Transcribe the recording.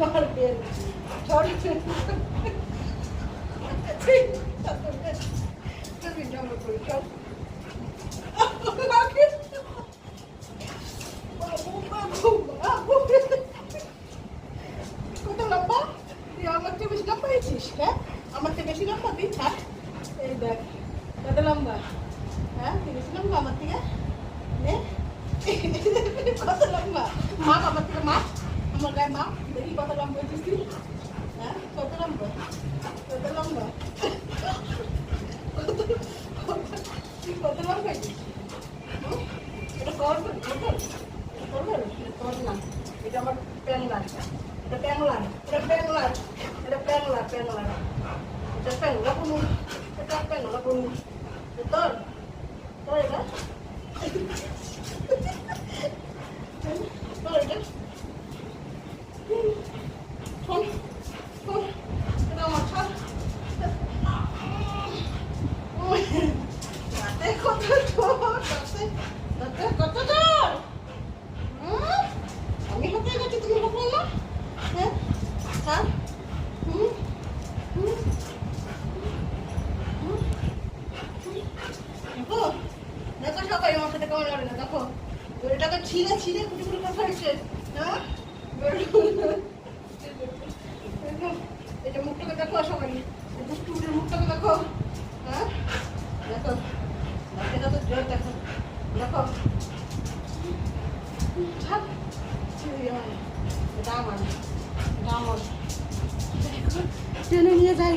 আমার bell sorry কত লম্বা তুই আমার থেকে বেশি লম্বা হয়েছিস হ্যাঁ আমার থেকে বেশি লম্বা তুই থাক এই দেখ কত লম্বা হ্যাঁ তুই বেশি লম্বা আমার থেকে নে কত লম্বা মা আমার থেকে মা আমার গায়ে মা দেখি কত লম্বা হয়েছিস তুই হ্যাঁ কত লম্বা কত লম্বা কত লম্বা হয়েছিস এটা কর না এটা আমার প্যাংলার এটা প্যাংলার এটা প্যাংলার এটা প্যাংলার প্যাংলার এটা প্যাংলা কোনো এটা প্যাংলা কোনো তোর তোর এটা তোর এটা শোন শোন এটা আমার ছাড় কত জোর কত জোর আমি হাতে গেছি তুমি হাতে না হ্যাঁ স্যার দেখো দেখো সবাই আমার সাথে কেমন লাগে না দেখো বেলটাকে ছিঁড়ে ছিঁড়ে কুটি কুটি কথা হয়েছে হ্যাঁ এটা মুখটাকে দেখো সবাই দুষ্টুটির মুখটাকে দেখো হ্যাঁ দেখো এটা তো জোর দেখো দেখো এটা আমার টেনে নিয়ে যাই